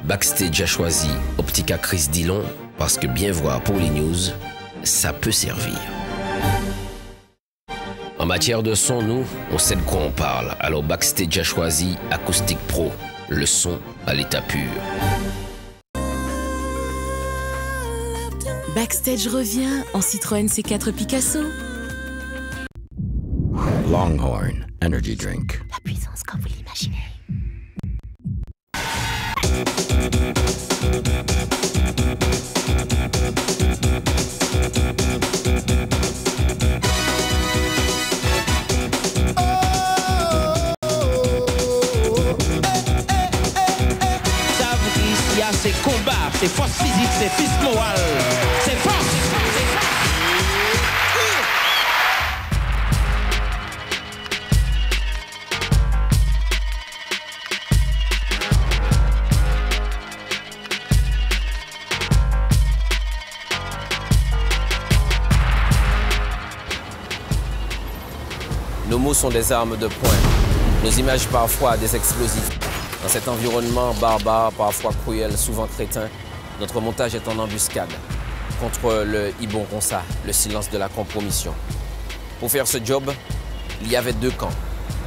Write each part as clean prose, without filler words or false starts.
Backstage a choisi Optica Chris Dillon parce que bien voir pour les news, ça peut servir. En matière de son, nous, on sait de quoi on parle. Alors Backstage a choisi Acoustic Pro, le son à l'état pur. Backstage revient en Citroën C4 Picasso. Longhorn Energy Drink. La puissance comme vous l'imaginez. C'est combat, c'est force physique, c'est fils moral, c'est force. Nos mots sont des armes de poing, nos images parfois des explosifs. Dans cet environnement barbare, parfois cruel, souvent crétin, notre montage est en embuscade contre le Ibongonsa, le silence de la compromission. Pour faire ce job, il y avait deux camps,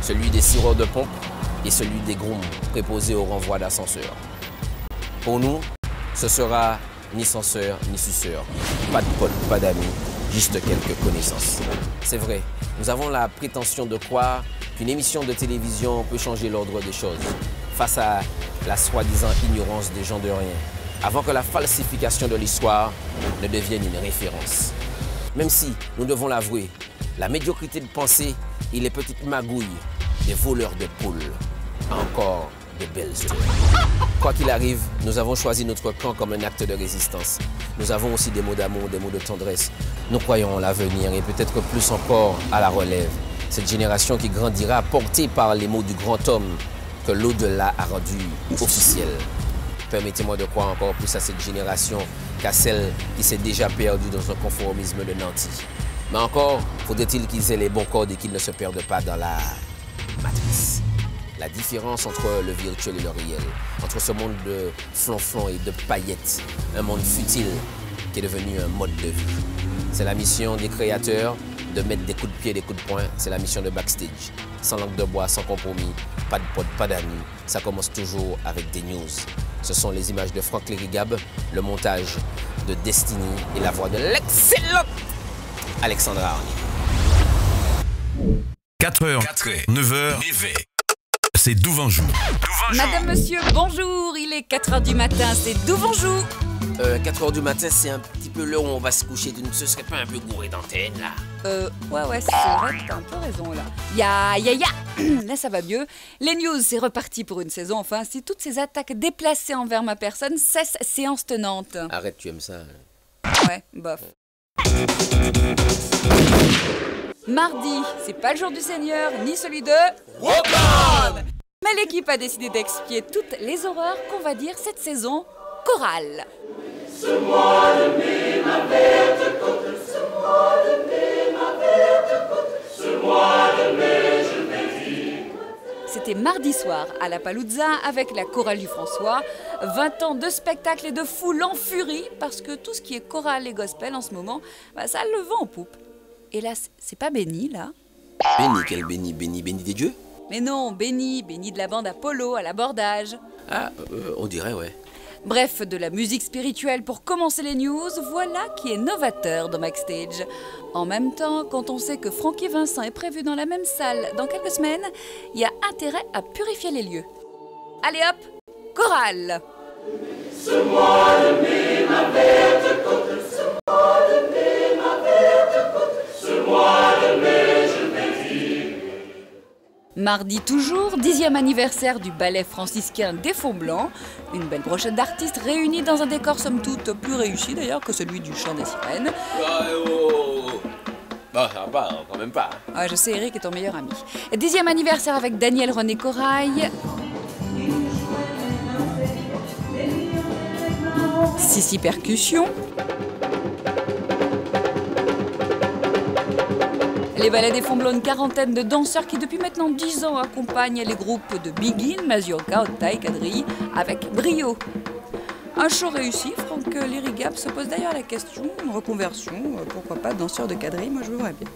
celui des sireurs de pompe et celui des grooms préposés au renvoi d'ascenseur. Pour nous, ce sera ni censeur ni suceur, pas de potes, pas d'amis, juste quelques connaissances. C'est vrai, nous avons la prétention de croire qu'une émission de télévision peut changer l'ordre des choses face à la soi-disant ignorance des gens de rien, avant que la falsification de l'histoire ne devienne une référence. Même si, nous devons l'avouer, la médiocrité de pensée et les petites magouilles des voleurs de poules a encore de belles heures. Quoi qu'il arrive, nous avons choisi notre camp comme un acte de résistance. Nous avons aussi des mots d'amour, des mots de tendresse. Nous croyons en l'avenir et peut-être plus encore à la relève. Cette génération qui grandira portée par les mots du grand homme que l'au-delà a rendu officiel. Permettez-moi de croire encore plus à cette génération qu'à celle qui s'est déjà perdue dans un conformisme de nantis. Mais encore, faudrait-il qu'ils aient les bons codes et qu'ils ne se perdent pas dans la matrice. La différence entre le virtuel et le réel, entre ce monde de flonflon et de paillettes, un monde futile qui est devenu un mode de vie. C'est la mission des créateurs de mettre des coups de pied et des coups de poing, c'est la mission de Backstage. Sans langue de bois, sans compromis, pas de potes, pas d'amis. Ça commence toujours avec des news. Ce sont les images de Franck Lérigab, le montage de Destiny et la voix de l'excellente Alexandra Arni. 4h, 9h, c'est Douvanjou. Madame, monsieur, bonjour, il est 4h du matin, c'est Douvanjou. 4h du matin, c'est un petit peu l'heure où on va se coucher. Ce serait pas un peu gouré d'antenne, là? Ouais, c'est vrai, t'as un peu raison, là. Ya. Là, ça va mieux. Les news, c'est reparti pour une saison. Enfin, si toutes ces attaques déplacées envers ma personne cessent, séance tenante. Arrête, tu aimes ça? Ouais, bof. Mardi, c'est pas le jour du Seigneur, ni celui de... Wokan! Mais l'équipe a décidé d'expier toutes les horreurs qu'on va dire cette saison chorale. Ce mois de mai, ma verte côte, ce mois de mai, ma verte côte, ce mois de mai, je vais vivre. C'était mardi soir à la Palouza avec la chorale du François. 20 ans de spectacle et de foule en furie parce que tout ce qui est chorale et gospel en ce moment, ça le vend en poupe. Et là, c'est pas Béni, là? Béni, quel béni? Béni des dieux? Mais non, Béni de la bande Apollo à l'abordage. Ah, on dirait, ouais. Bref, de la musique spirituelle pour commencer les news, voilà qui est novateur dans Backstage. En même temps, quand on sait que Francky Vincent est prévu dans la même salle dans quelques semaines, il y a intérêt à purifier les lieux. Allez hop, chorale! Ce mois de mai, ma verte côte, ce mois de mai, ma verte côte, ce mois de mai, je vais vivre. Mardi toujours, 10e anniversaire du ballet franciscain des Faux Blancs. Une belle brochette d'artistes réunis dans un décor somme toute plus réussi d'ailleurs que celui du Chant des Sirènes. Bah, ça va, quand même pas. Ouais, je sais, Eric est ton meilleur ami. 10e anniversaire avec Daniel René Corail. Sissi Percussion. Les ballets des Fonds Blancs, une quarantaine de danseurs qui depuis maintenant 10 ans accompagnent les groupes de Biguine, Mazioka, Otaï, Kadri avec brio. Un show réussi, Franck Lirigap se pose d'ailleurs la question, une reconversion, pourquoi pas danseur de quadrille, moi je voudrais bien.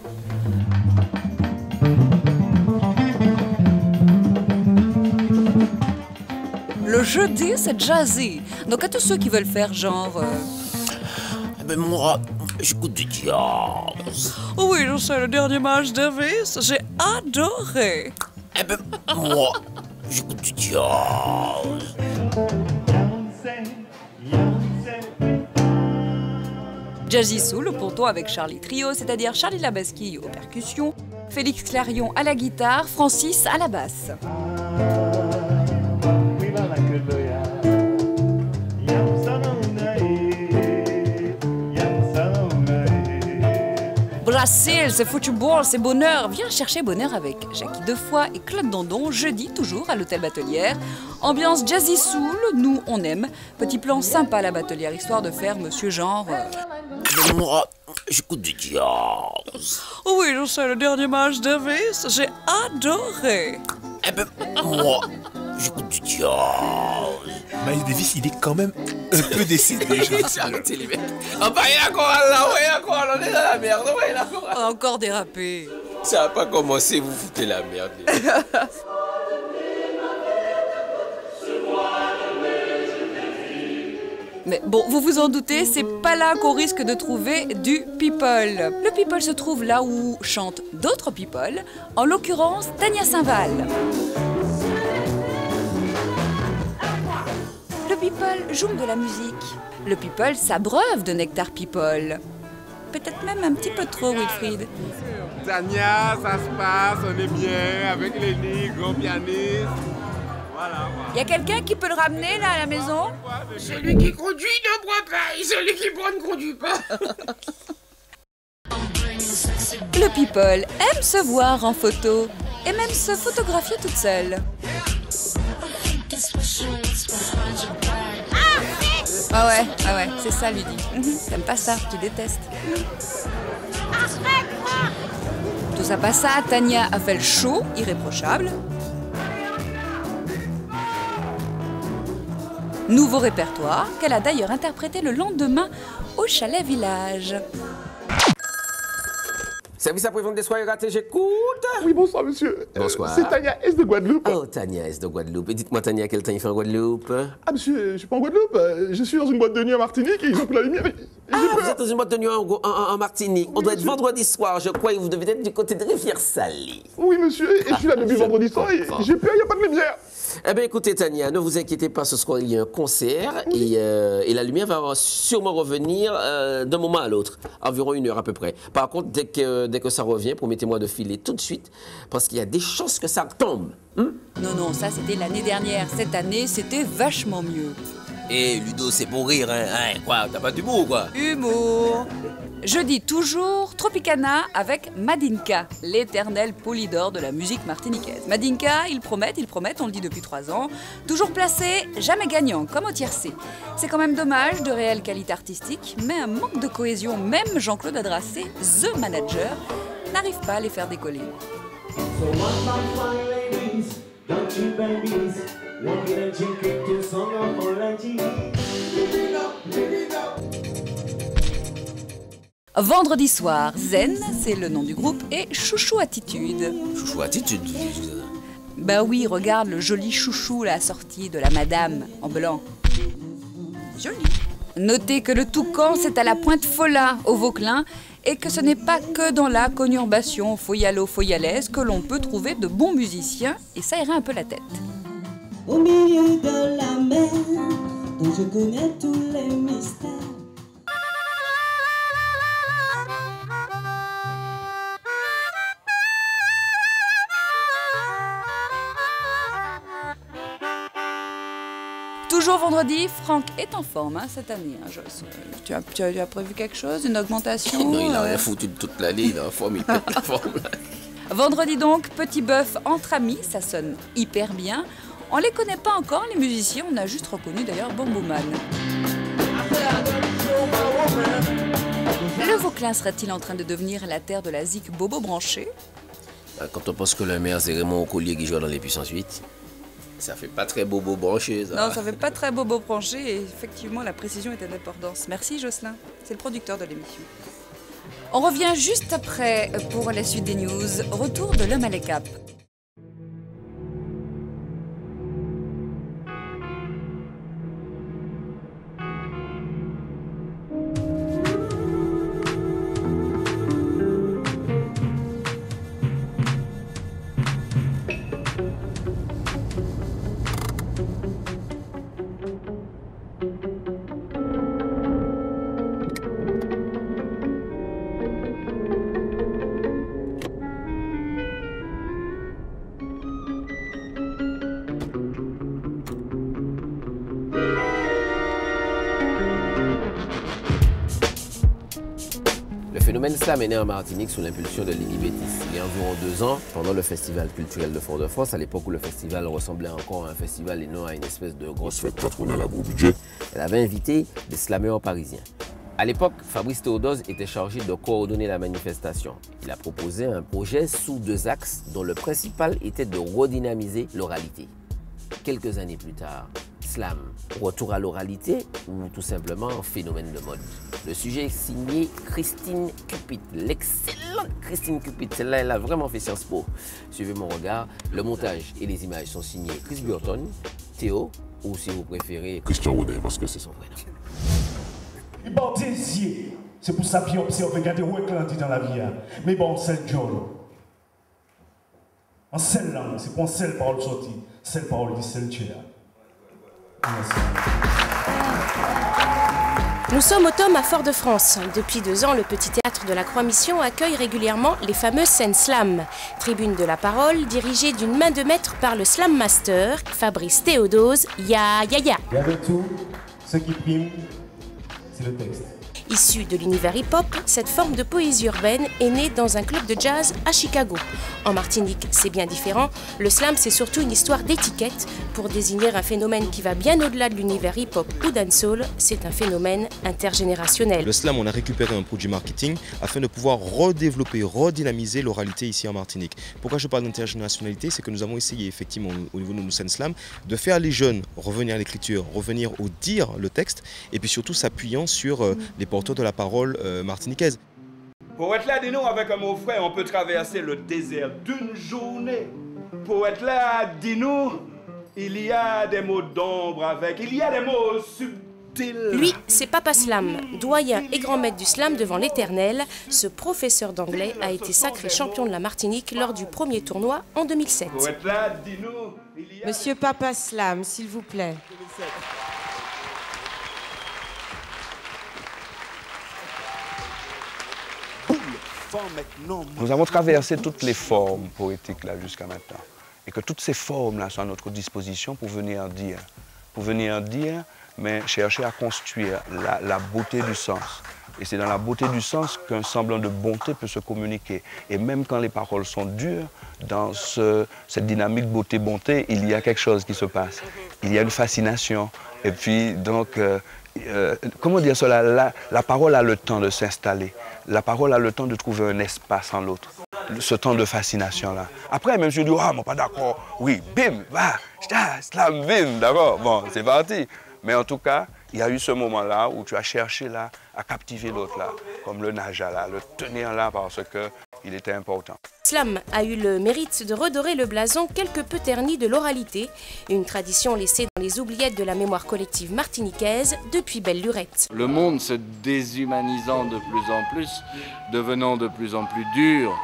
Le jeudi, c'est jazzy. Donc à tous ceux qui veulent faire genre... Ben moi, j'écoute du jazz. Oh oui, je sais, le dernier match Davis, j'ai adoré. Eh ben moi, j'écoute du jazz. Jazzy Soul au ponton avec Charlie Trio, c'est-à-dire Charlie Labasquille aux percussions, Félix Clarion à la guitare, Francis à la basse. Brasil, c'est football, c'est bonheur. Viens chercher bonheur avec Jackie Defoy et Claude Dandon, jeudi, toujours à l'hôtel Batelière. Ambiance jazzy soul, nous on aime. Petit plan sympa à la Batelière, histoire de faire monsieur genre... Moi, j'écoute du jazz. Oh oui, je sais, le dernier match Davis, j'ai adoré. Eh ben moi, j'écoute du jazz. Miles Davis, il est quand même un peu décédé. Arrêtez les mecs. Ah bah il y a la chorale là, ouais, la chorale, on est dans la merde, ouais, la chorale. Encore dérapé. Ça va pas commencer, vous foutez la merde. Mais bon, vous vous en doutez, c'est pas là qu'on risque de trouver du people. Le people se trouve là où chantent d'autres people, en l'occurrence Tania Saint-Val. Le people joue de la musique. Le people s'abreuve de nectar people. Peut-être même un petit peu trop, Wilfried. Tania, ça se passe, on est bien avec Lenny, grand pianiste. Voilà. Y a quelqu'un qui peut le ramener là à la maison? Celui qui conduit ne boit pas, et celui qui boit ne conduit pas. Le people aime se voir en photo et même se photographier toute seule. Ah ouais, c'est ça, lui dit. T'aimes pas ça, tu détestes. Tout ça passe ça, Tania a fait le show, irréprochable. Nouveau répertoire qu'elle a d'ailleurs interprété le lendemain au Chalet Village. Service après-vente des soirées ratées, j'écoute. Oui, bonsoir, monsieur. Bonsoir. C'est Tania S de Guadeloupe. Oh, Tania S de Guadeloupe. Et dites-moi, Tania, quel temps il fait en Guadeloupe? Ah, monsieur, je suis pas en Guadeloupe. Je suis dans une boîte de nuit en Martinique et ils ont pris la lumière. Vous êtes dans une boîte de nuit en Martinique. On doit être vendredi soir, je crois, et vous devez être du côté de Rivière-Salée. Oui, monsieur, et je suis là depuis vendredi soir et j'ai peur, il n'y a pas de lumière. Eh bien, écoutez, Tania, ne vous inquiétez pas, ce soir, il y a un concert et la lumière va sûrement revenir d'un moment à l'autre, environ 1 heure à peu près. Par contre, dès que ça revient, promettez-moi de filer tout de suite, parce qu'il y a des chances que ça tombe. Non, ça c'était l'année dernière. Cette année, c'était vachement mieux. Eh, Ludo, c'est pour rire, hein? Quoi, t'as pas d'humour, quoi? Humour. Jeudi toujours, Tropicana avec Madinka, l'éternel polydor de la musique martiniquaise. Madinka, ils promettent, on le dit depuis 3 ans. Toujours placé, jamais gagnant, comme au tiercé. C'est quand même dommage, de réelle qualité artistique, mais un manque de cohésion. Même Jean-Claude Adracé, the manager, n'arrive pas à les faire décoller. Vendredi soir, Zen, c'est le nom du groupe, et Chouchou Attitude. Chouchou Attitude? Bah oui, regarde le joli chouchou, la sortie de la madame, en blanc. Joli. Notez que le toucan, c'est à la Pointe Folla, au Vauclin, et que ce n'est pas que dans la conurbation foyalo-foyalaise que l'on peut trouver de bons musiciens, et ça irait un peu la tête. Au milieu de la mer, dont je connais tous les mystères. Toujours vendredi, Franck est en forme cette année, Joss. Tu as prévu quelque chose, une augmentation? Non, il a rien foutu de toute l'année, il est en forme, il est en forme. Vendredi donc, petit bœuf entre amis, ça sonne hyper bien. On les connaît pas encore, les musiciens, on a juste reconnu d'ailleurs Bambouman. Le Vauclin sera-t-il en train de devenir la terre de la zik bobo branché? Quand on pense que le maire, c'est Raymond Collier qui joue dans les puissances 8. Ça fait pas très bobo branché, ça. Non, ça fait pas très bobo branché et effectivement, la précision était d'importance. Merci Jocelyn, c'est le producteur de l'émission. On revient juste après pour la suite des news. Retour de l'homme à la cape. Le phénomène slam est né en Martinique sous l'impulsion de Lily Bétis. Il y a environ 2 ans, pendant le festival culturel de Fort-de-France, à l'époque où le festival ressemblait encore à un festival et non à une espèce de grosse fête patronale à gros budget, elle avait invité des slameurs parisiens. À l'époque, Fabrice Théodose était chargé de coordonner la manifestation. Il a proposé un projet sous 2 axes dont le principal était de redynamiser l'oralité. Quelques années plus tard, slam, retour à l'oralité ou tout simplement phénomène de mode. Le sujet est signé Christine Cupid, l'excellente Christine Cupid. Celle-là, elle a vraiment fait Sciences Po. Suivez mon regard, le montage et les images sont signés Chris Burton, Théo, ou si vous préférez, Christian Audet, parce que c'est son vrai nom. Il est baptisé. C'est pour ça qu'il observe, regardez où est dit dans la vie. Mais bon, c'est le John. En seule langue, c'est pour une seule parole sortie. Seule parole dit seul Dieu. Nous sommes au tome à Fort-de-France. Depuis 2 ans, le petit théâtre de la Croix-Mission accueille régulièrement les fameuses scènes slam. Tribune de la parole, dirigée d'une main de maître par le slam master, Fabrice Théodose, ya. Et avec tout, ce qui prime, c'est le texte. Issue de l'univers hip-hop, cette forme de poésie urbaine est née dans un club de jazz à Chicago. En Martinique, c'est bien différent. Le slam, c'est surtout une histoire d'étiquette. Pour désigner un phénomène qui va bien au-delà de l'univers hip-hop ou dancehall, c'est un phénomène intergénérationnel. Le slam, on a récupéré un produit marketing afin de pouvoir redévelopper, redynamiser l'oralité ici en Martinique. Pourquoi je parle d'intergénérationnalité? C'est que nous avons essayé effectivement au niveau de nos scènes slam de faire les jeunes revenir à l'écriture, revenir au dire le texte et puis surtout s'appuyant sur les porteurs de la parole martiniquaise. Pour être là, dis-nous, avec un mot frais, on peut traverser le désert d'une journée. Pour être là, dis-nous, il y a des mots d'ombre avec, il y a des mots subtils. Lui, c'est Papa Slam, doyen et grand maître du slam devant l'éternel. Ce professeur d'anglais a été sacré champion de la Martinique lors du premier tournoi en 2007. Pour être là, dis-nous, il y a... Monsieur Papa Slam, s'il vous plaît. Nous avons traversé toutes les formes poétiques là jusqu'à maintenant. Et que toutes ces formes-là sont à notre disposition pour venir dire. Pour venir dire, mais chercher à construire la beauté du sens. Et c'est dans la beauté du sens qu'un semblant de bonté peut se communiquer. Et même quand les paroles sont dures, dans cette dynamique beauté-bonté, il y a quelque chose qui se passe. Il y a une fascination. Et puis, donc, comment dire cela? La parole a le temps de s'installer. La parole a le temps de trouver un espace en l'autre. Ce temps de fascination-là. Après, même je dis, ah, moi pas d'accord. Oui, bim, va, slam, bim, d'accord. Bon, c'est parti. Mais en tout cas, il y a eu ce moment-là où tu as cherché là à captiver l'autre là, comme le Naja là, le tenir là parce qu'il était important. Slam a eu le mérite de redorer le blason quelque peu terni de l'oralité, une tradition laissée dans les oubliettes de la mémoire collective martiniquaise depuis belle lurette. Le monde se déshumanisant de plus en plus, devenant de plus en plus dur,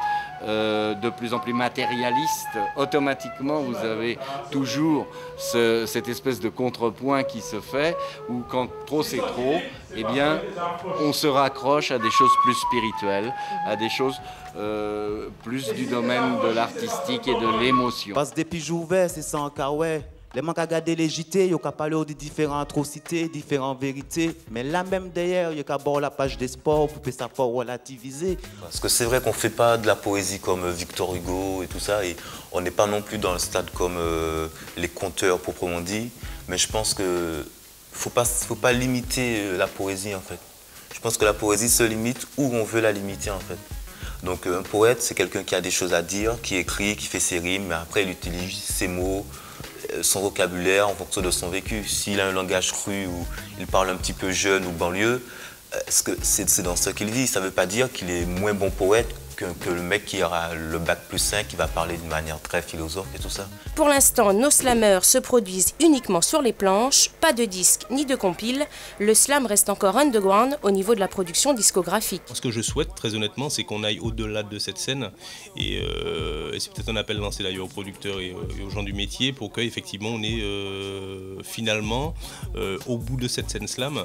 de plus en plus matérialiste, automatiquement vous avez toujours cette espèce de contrepoint qui se fait où quand trop c'est trop, eh bien on se raccroche à des choses plus spirituelles, à des choses plus du domaine de l'artistique et de l'émotion. Parce que depuis jour ouvert, c'est sans caouet. Les gens qui regardent les JT, ils ont parlé de différentes atrocités, différentes vérités. Mais là même d'ailleurs, ils ont abordé la page des sports pour que ça soit relativisé. Parce que c'est vrai qu'on ne fait pas de la poésie comme Victor Hugo et tout ça. Et on n'est pas non plus dans le stade comme les conteurs proprement dit. Mais je pense qu'il ne faut pas limiter la poésie en fait. Je pense que la poésie se limite où on veut la limiter en fait. Donc un poète, c'est quelqu'un qui a des choses à dire, qui écrit, qui fait ses rimes, mais après il utilise ses mots son vocabulaire en fonction de son vécu. S'il a un langage cru ou il parle un petit peu jeune ou banlieue, c'est dans ce qu'il vit. Ça ne veut pas dire qu'il est moins bon poète que le mec qui aura le bac +5 qui va parler d'une manière très philosophe et tout ça. Pour l'instant, nos slammers se produisent uniquement sur les planches, pas de disques ni de compiles. Le slam reste encore underground au niveau de la production discographique. Ce que je souhaite, très honnêtement, c'est qu'on aille au-delà de cette scène. Et c'est peut-être un appel lancé d'ailleurs aux producteurs et aux gens du métier pour qu'effectivement on ait finalement, au bout de cette scène slam,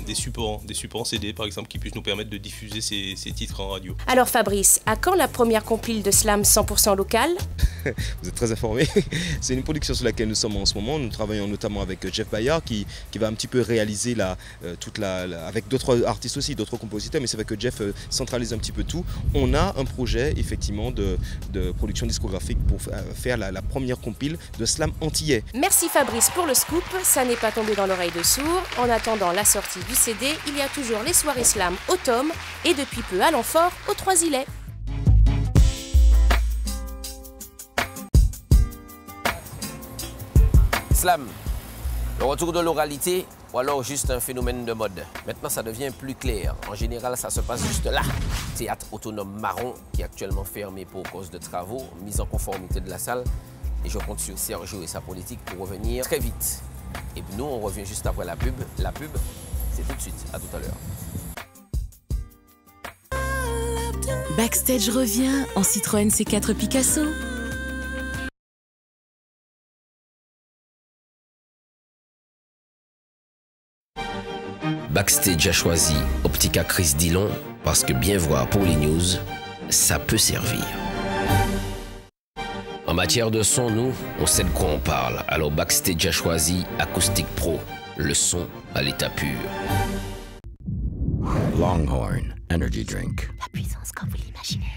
des supports CD par exemple, qui puissent nous permettre de diffuser ces titres en radio. Alors Fabrice, à quand la première compile de slam 100% local? Vous êtes très informé. C'est une production sur laquelle nous sommes en ce moment. Nous travaillons notamment avec Jeff Bayard qui va un petit peu réaliser avec d'autres artistes aussi, d'autres compositeurs, mais c'est vrai que Jeff centralise un petit peu tout. On a un projet effectivement de production discographique pour faire la première compile de slam antillais. Merci Fabrice pour le scoop, ça n'est pas tombé dans l'oreille de sourd. En attendant la sortie du CD, il y a toujours les soirées slam au Tome et depuis peu à l'Enfort aux Trois-Îlets. Slam, le retour de l'oralité ou alors juste un phénomène de mode. Maintenant, ça devient plus clair. En général, ça se passe juste là. Théâtre autonome marron qui est actuellement fermé pour cause de travaux, mise en conformité de la salle. Et je compte sur Sergio et sa politique pour revenir très vite. Et nous, on revient juste après la pub. La pub, c'est tout de suite. À tout à l'heure. Backstage revient en Citroën C4 Picasso. Backstage a choisi Optica Chris Dillon parce que bien voir pour les news, ça peut servir. En matière de son, nous, on sait de quoi on parle. Alors Backstage a choisi Acoustic Pro, le son à l'état pur. Longhorn Energy Drink. La puissance comme vous l'imaginez.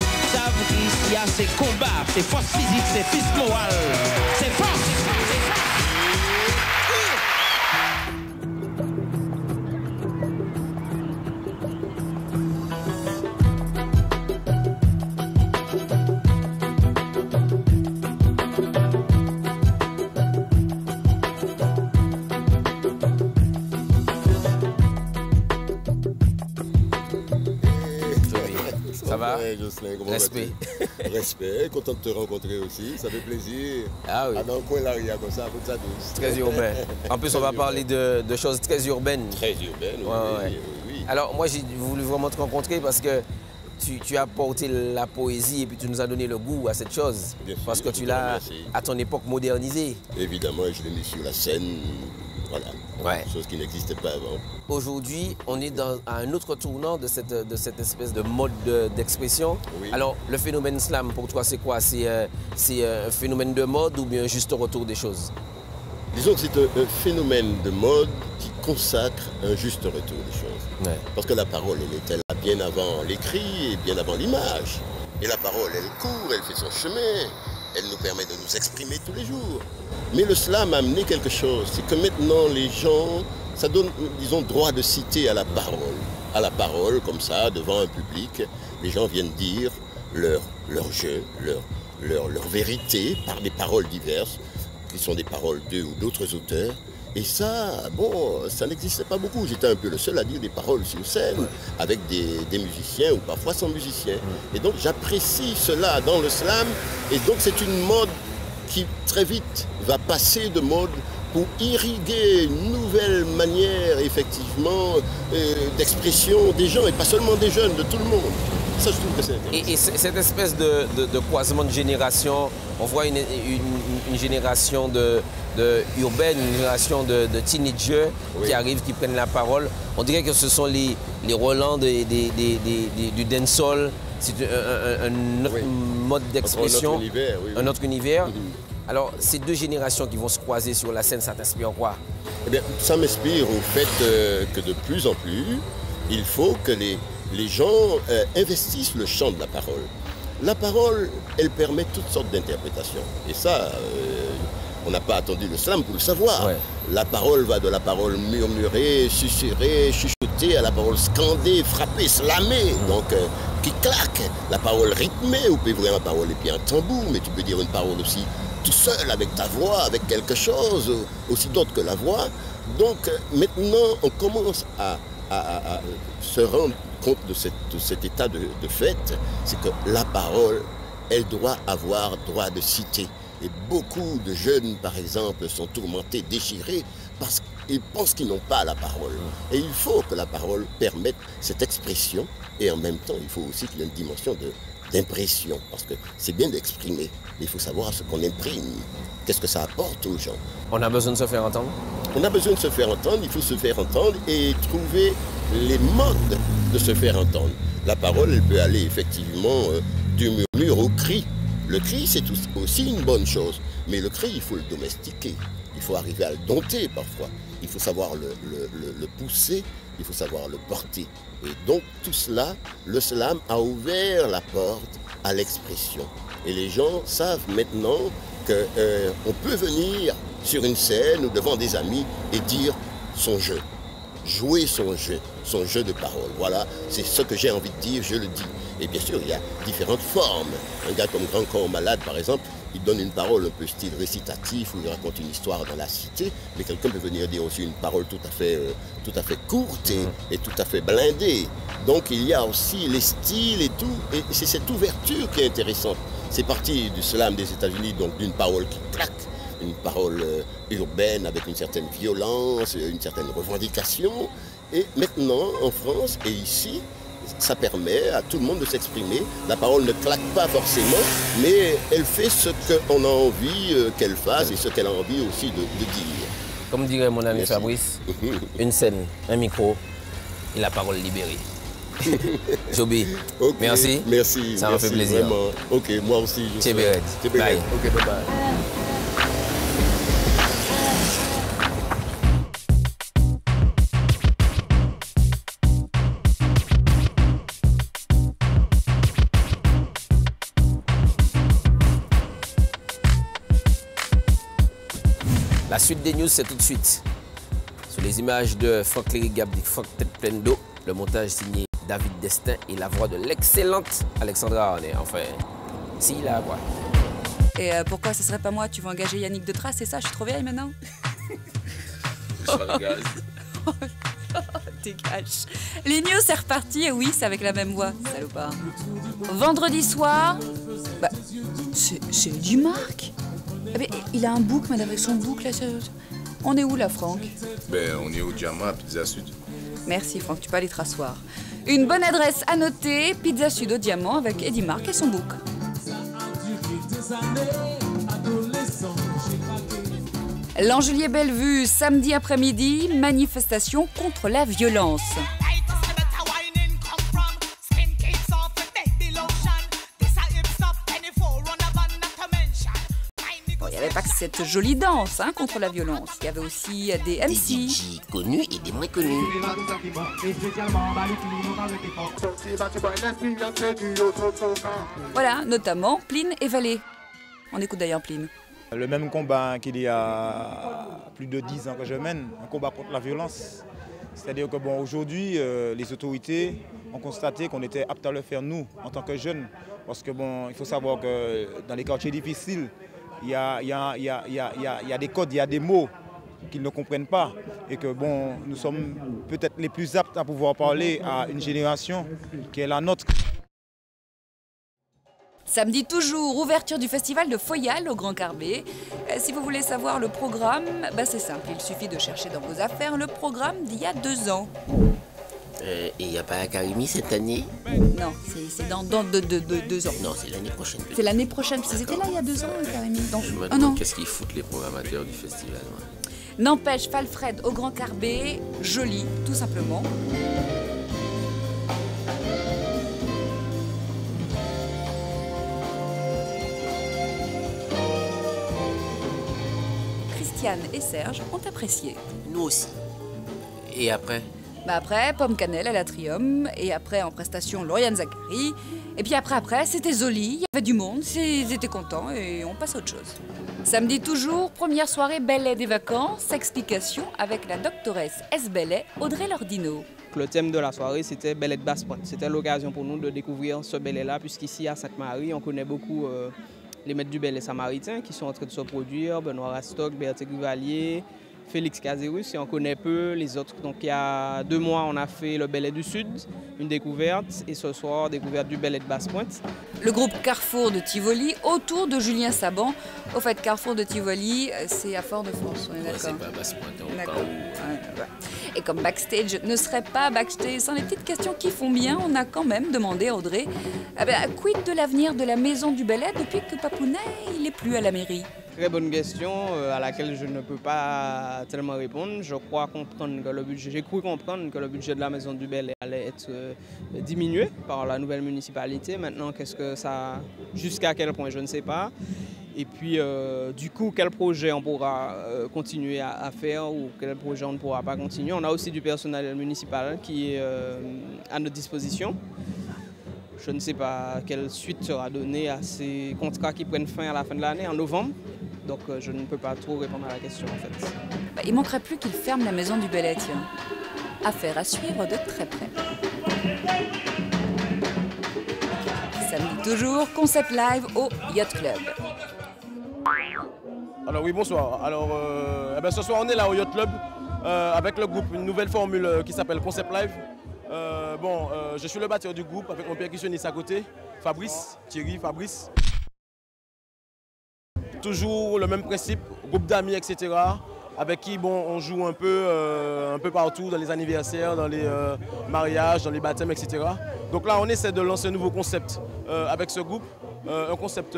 Ça vous dit, il y a ces combats, ces forces physiques, ces forces morales, ces forces. Ça va? Ouais, Jocelyn, comment Respect. vas-tu? Respect, content de te rencontrer aussi, ça fait plaisir. Ah oui. Dans le coin l'arrière comme ça, pour ça douce. Très urbain. En plus, on va parler de choses très urbaines. Très urbaines, oui. Alors, moi, j'ai voulu vraiment te rencontrer parce que tu as porté la poésie et puis tu nous as donné le goût à cette chose. Bien sûr, parce que tu l'as, à ton époque, modernisé. Évidemment, je l'ai mis sur la scène, voilà. Ouais. Chose qui n'existait pas avant. Aujourd'hui, on est à un autre tournant de cette espèce de mode d'expression. Oui. Alors, le phénomène slam, pour toi, c'est quoi? C'est un phénomène de mode ou bien juste un retour des choses? Disons que c'est un phénomène de mode qui consacre un juste retour des choses. Ouais. Parce que la parole, elle était là bien avant l'écrit et bien avant l'image. Et la parole, elle court, elle fait son chemin, elle nous permet de nous exprimer tous les jours. Mais le slam a amené quelque chose, c'est que maintenant les gens, ça donne, disons, droit de citer à la parole. À la parole, comme ça, devant un public, les gens viennent dire leur jeu, leur vérité par des paroles diverses, qui sont des paroles d'eux ou d'autres auteurs. Et ça, bon, ça n'existait pas beaucoup. J'étais un peu le seul à dire des paroles sur scène, avec des musiciens ou parfois sans musiciens. Et donc j'apprécie cela dans le slam. Et donc c'est une mode qui très vite va passer de mode pour irriguer une nouvelle manière, effectivement, d'expression des gens, et pas seulement des jeunes, de tout le monde. Ça, je trouve que c'est intéressant. Et cette espèce de croisement de génération, on voit une génération urbaine, une génération de teenagers qui arrivent, qui prennent la parole. On dirait que ce sont les Roland du dancehall. C'est un autre mode d'expression, un autre univers. Alors, ces deux générations qui vont se croiser sur la scène, ça t'inspire quoi? Eh bien, ça m'inspire au fait que de plus en plus, il faut que les gens investissent le champ de la parole. La parole, elle permet toutes sortes d'interprétations. Et ça, on n'a pas attendu le slam pour le savoir. Ouais. La parole va de la parole murmurée, susurrée, chuchotée, à la parole scandée, frappée, slamée, donc qui claque. La parole rythmée, on peut ouvrir la parole et puis un tambour, mais tu peux dire une parole aussi tout seul avec ta voix, avec quelque chose aussi d'autre que la voix. Donc maintenant, on commence à se rendre compte de cet état de fait, c'est que la parole, elle doit avoir droit de cité. Et beaucoup de jeunes, par exemple, sont tourmentés, déchirés, parce qu'ils pensent qu'ils n'ont pas la parole. Et il faut que la parole permette cette expression, et en même temps, il faut aussi qu'il y ait une dimension d'impression, parce que c'est bien d'exprimer, mais il faut savoir ce qu'on imprime, qu'est-ce que ça apporte aux gens. On a besoin de se faire entendre? On a besoin de se faire entendre, il faut se faire entendre et trouver les modes de se faire entendre. La parole, elle peut aller effectivement du murmure au cri. Le cri, c'est aussi une bonne chose, mais le cri, il faut le domestiquer. Il faut arriver à le dompter parfois. Il faut savoir le pousser, il faut savoir le porter. Et donc tout cela, le slam a ouvert la porte à l'expression. Et les gens savent maintenant qu'on peut venir sur une scène ou devant des amis et dire son jeu. Jouer son jeu de parole. Voilà, c'est ce que j'ai envie de dire, je le dis. Et bien sûr, il y a différentes formes. Un gars comme Grand Corps Malade, par exemple, il donne une parole un peu style récitatif, où il raconte une histoire dans la cité, mais quelqu'un peut venir dire aussi une parole tout à fait courte et tout à fait blindée. Donc il y a aussi les styles et tout, et c'est cette ouverture qui est intéressante. C'est parti du slam des États-Unis, donc d'une parole qui claque, une parole urbaine avec une certaine violence, une certaine revendication. Et maintenant, en France et ici, ça permet à tout le monde de s'exprimer. La parole ne claque pas forcément, mais elle fait ce qu'on a envie qu'elle fasse et ce qu'elle a envie aussi de dire. Comme dirait mon ami Fabrice, une scène, un micro et la parole libérée. Joby, okay, merci. Merci. Ça m'a fait plaisir. Vraiment. Ok, moi aussi. Bye. Ok, bye bye. La suite des news, c'est tout de suite. Sur les images de Franck Léry Gabdi, Franck Tête Pleine d'eau, le montage signé David Destin et la voix de l'excellente Alexandra Arnay. Enfin, si, là, quoi. Et pourquoi ce serait pas moi? Tu veux engager Yannick de Trace, c'est ça? Je suis trop vieille maintenant? Je suis le gaz. Dégage. Les news, c'est reparti, et oui, c'est avec la même voix, salopard. Vendredi soir, bah, c'est Eddie Marc. Mais il a un book, madame, avec son book, là. On est où, là, Franck? Ben, on est au Diamant, à Pizza Sud. Merci, Franck, tu peux aller te rasseoir. Une bonne adresse à noter, Pizza Sud au Diamant, avec Eddie Marc et son book. L'Angelier Bellevue, samedi après-midi, manifestation contre la violence. Il n'y avait pas que cette jolie danse contre la violence. Il y avait aussi des MC. Des DJ connus et des moins connus. Voilà, notamment Pline et Vallée. On écoute d'ailleurs Pline. Le même combat qu'il y a plus de 10 ans que je mène, un combat contre la violence. C'est-à-dire que bon, aujourd'hui, les autorités ont constaté qu'on était apte à le faire nous, en tant que jeunes. Parce que bon, il faut savoir que dans les quartiers difficiles, il y a des codes, il y a des mots qu'ils ne comprennent pas. Et que bon, nous sommes peut-être les plus aptes à pouvoir parler à une génération qui est la nôtre. Samedi toujours, ouverture du festival de Foyal au Grand Carbet. Si vous voulez savoir le programme, bah c'est simple, il suffit de chercher dans vos affaires le programme d'il y a 2 ans. Et il n'y a pas Akarimi cette année? Non, c'est dans 2 ans. Non, c'est l'année prochaine. C'est l'année prochaine, parce qu'ils étaient là il y a 2 ans, Akarimi. Je me demande qu'est-ce qu'ils foutent les programmateurs du festival. Ouais. N'empêche, Falfred au Grand Carbet, joli, tout simplement. Christiane et Serge ont apprécié. Nous aussi. Et après? Bah après, Pomme Cannelle à l'Atrium, et après en prestation Lauriane Zachary, et puis après c'était Zoli, il y avait du monde, ils étaient contents et on passe à autre chose. Samedi toujours, première soirée Belay des vacances, explication avec la doctoresse S. Belay, Audrey Lordino. Le thème de la soirée, c'était Belay de Basse-Pointe. C'était l'occasion pour nous de découvrir ce Belay-là, puisqu'ici à Sainte-Marie, on connaît beaucoup les maîtres du Belay Samaritain qui sont en train de se produire, Benoît Rastock, Berthe Grivalier, Félix Caserus, et on connaît peu les autres. Donc il y a 2 mois, on a fait le Belay du Sud, une découverte, et ce soir, découverte du Belay de Basse-Pointe. Le groupe Carrefour de Tivoli autour de Julien Saban. Au fait, Carrefour de Tivoli, c'est à Fort-de-France, on est d'accord? C'est pas Basse-Pointe, D'accord. Ouais. Et comme Backstage ne serait pas Backstage sans les petites questions qui font bien, on a quand même demandé à Audrey quid de l'avenir de la maison du Belay depuis que Papounet il n'est plus à la mairie? Très bonne question à laquelle je ne peux pas tellement répondre. Je crois comprendre que le budget, j'ai cru comprendre que le budget de la maison du Belay allait être diminué par la nouvelle municipalité. Maintenant, qu'est-ce que ça, jusqu'à quel point, je ne sais pas. Et puis, du coup, quel projet on pourra continuer à faire ou quel projet on ne pourra pas continuer. On a aussi du personnel municipal qui est à notre disposition. Je ne sais pas quelle suite sera donnée à ces contrats qui prennent fin à la fin de l'année, en novembre. Donc, je ne peux pas trop répondre à la question, en fait. Il manquerait plus qu'il ferme la maison du Belay, tiens. Affaire à suivre de très près. Samedi toujours, concept live au Yacht Club. Alors oui, bonsoir. Alors, ce soir, on est là au Yacht Club avec le groupe, une nouvelle formule qui s'appelle Concept Live. Je suis le batteur du groupe avec mon percussionniste à côté, Fabrice. Toujours le même principe, groupe d'amis, etc. Avec qui on joue un peu partout, dans les anniversaires, dans les mariages, dans les baptêmes, etc. Donc là, on essaie de lancer un nouveau concept avec ce groupe. Un concept,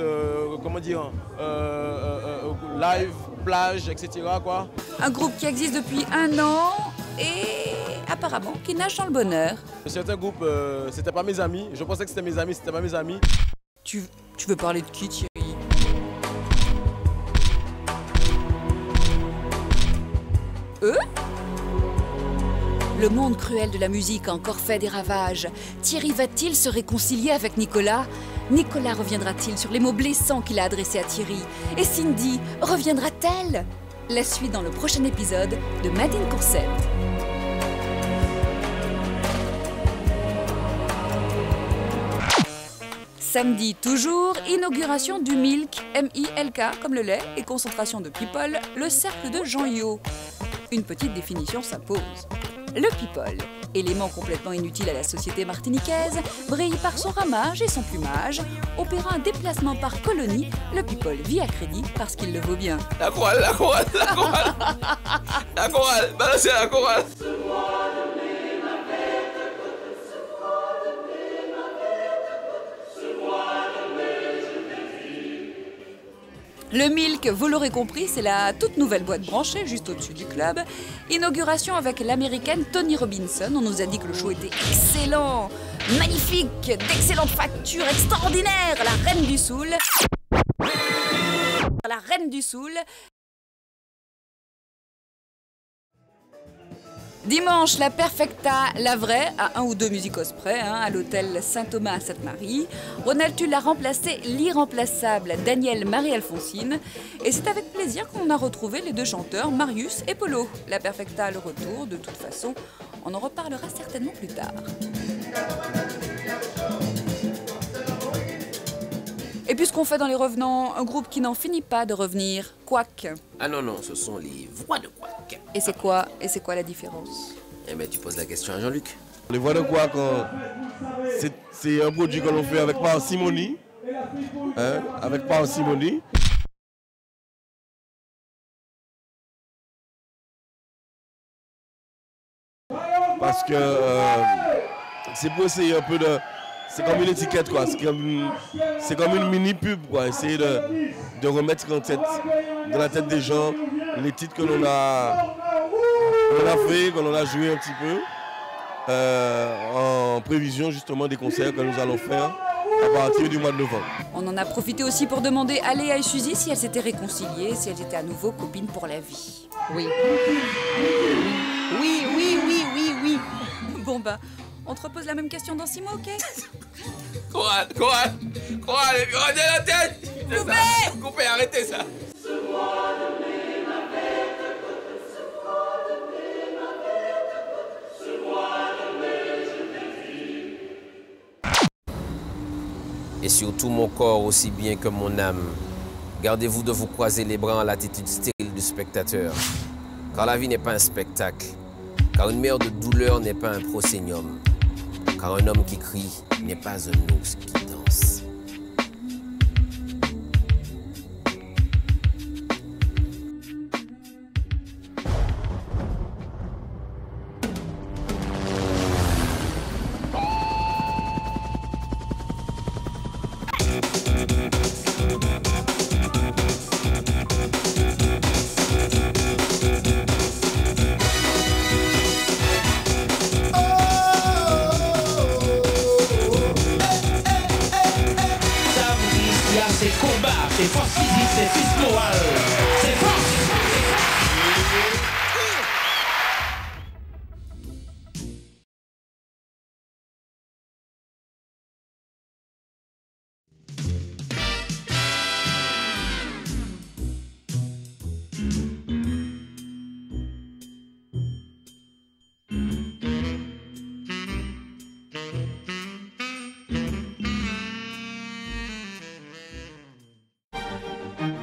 live, plage, etc. quoi. Un groupe qui existe depuis 1 an et apparemment qui nage dans le bonheur. Certains groupes, c'était pas mes amis. Je pensais que c'était mes amis, c'était pas mes amis. Tu veux parler de qui, Thierry? Eux? Le monde cruel de la musique a encore fait des ravages. Thierry va-t-il se réconcilier avec Nicolas? Nicolas reviendra-t-il sur les mots blessants qu'il a adressés à Thierry? Et Cindy reviendra-t-elle? La suite dans le prochain épisode de Made in Concept. Samedi toujours, inauguration du Milk, M-I-L-K comme le lait, et concentration de people, le cercle de Jean Yo. Une petite définition s'impose. Le people, élément complètement inutile à la société martiniquaise, brille par son ramage et son plumage. Opérant un déplacement par colonie, le people vit à crédit parce qu'il le vaut bien. La chorale, balancez la chorale. Le Milk, vous l'aurez compris, c'est la toute nouvelle boîte branchée juste au-dessus du club. Inauguration avec l'américaine Tony Robinson. On nous a dit que le show était excellent, magnifique, d'excellente facture, extraordinaire. La reine du soul. La reine du soul. Dimanche, la Perfecta, la vraie, à 1 ou 2 musicos près, à l'hôtel Saint-Thomas à Sainte-Marie. Ronald Tull a remplacé l'irremplaçable Daniel Marie-Alphonsine. Et c'est avec plaisir qu'on a retrouvé les 2 chanteurs, Marius et Polo. La Perfecta a le retour, de toute façon, on en reparlera certainement plus tard. Et puis ce qu'on fait dans les revenants, un groupe qui n'en finit pas de revenir, Quack. Ah non, ce sont les voix de Quack. Et c'est quoi la différence? Eh bien, tu poses la question à Jean-Luc. Les voix de Quack, c'est un produit que l'on fait avec parcimonie. Avec parcimonie. Parce que c'est pour essayer un peu de... C'est comme une étiquette, quoi. C'est comme une mini-pub, quoi. Essayer de remettre dans la tête des gens les titres que l'on a fait, que l'on a joué un petit peu, en prévision justement des concerts que nous allons faire à partir du mois de novembre. On en a profité aussi pour demander à Léa et Suzy si elles s'étaient réconciliées, si elles étaient à nouveau copines pour la vie. Oui. Oui. Bon bah, on te repose la même question dans 6 mois, ok? Chorale, regardez la tête! Coupez, arrêtez ça! et surtout mon corps aussi bien que mon âme. Gardez-vous de vous croiser les bras en l'attitude stérile du spectateur. Car la vie n'est pas un spectacle. Car une mer de douleur n'est pas un prosénium. Car un homme qui crie n'est pas un ours qui danse. C'est combat, c'est force physique, c'est fist moral, c'est force.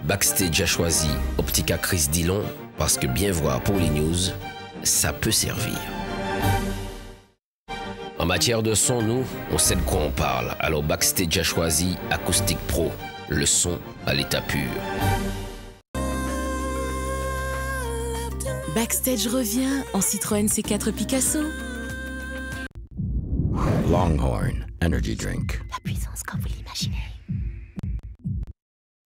Backstage a choisi Optica Chris Dillon parce que bien voir pour les news, ça peut servir. En matière de son, nous, on sait de quoi on parle. Alors Backstage a choisi Acoustic Pro, le son à l'état pur. Backstage revient en Citroën C4 Picasso. Longhorn Energy Drink. La puissance comme vous l'imaginez.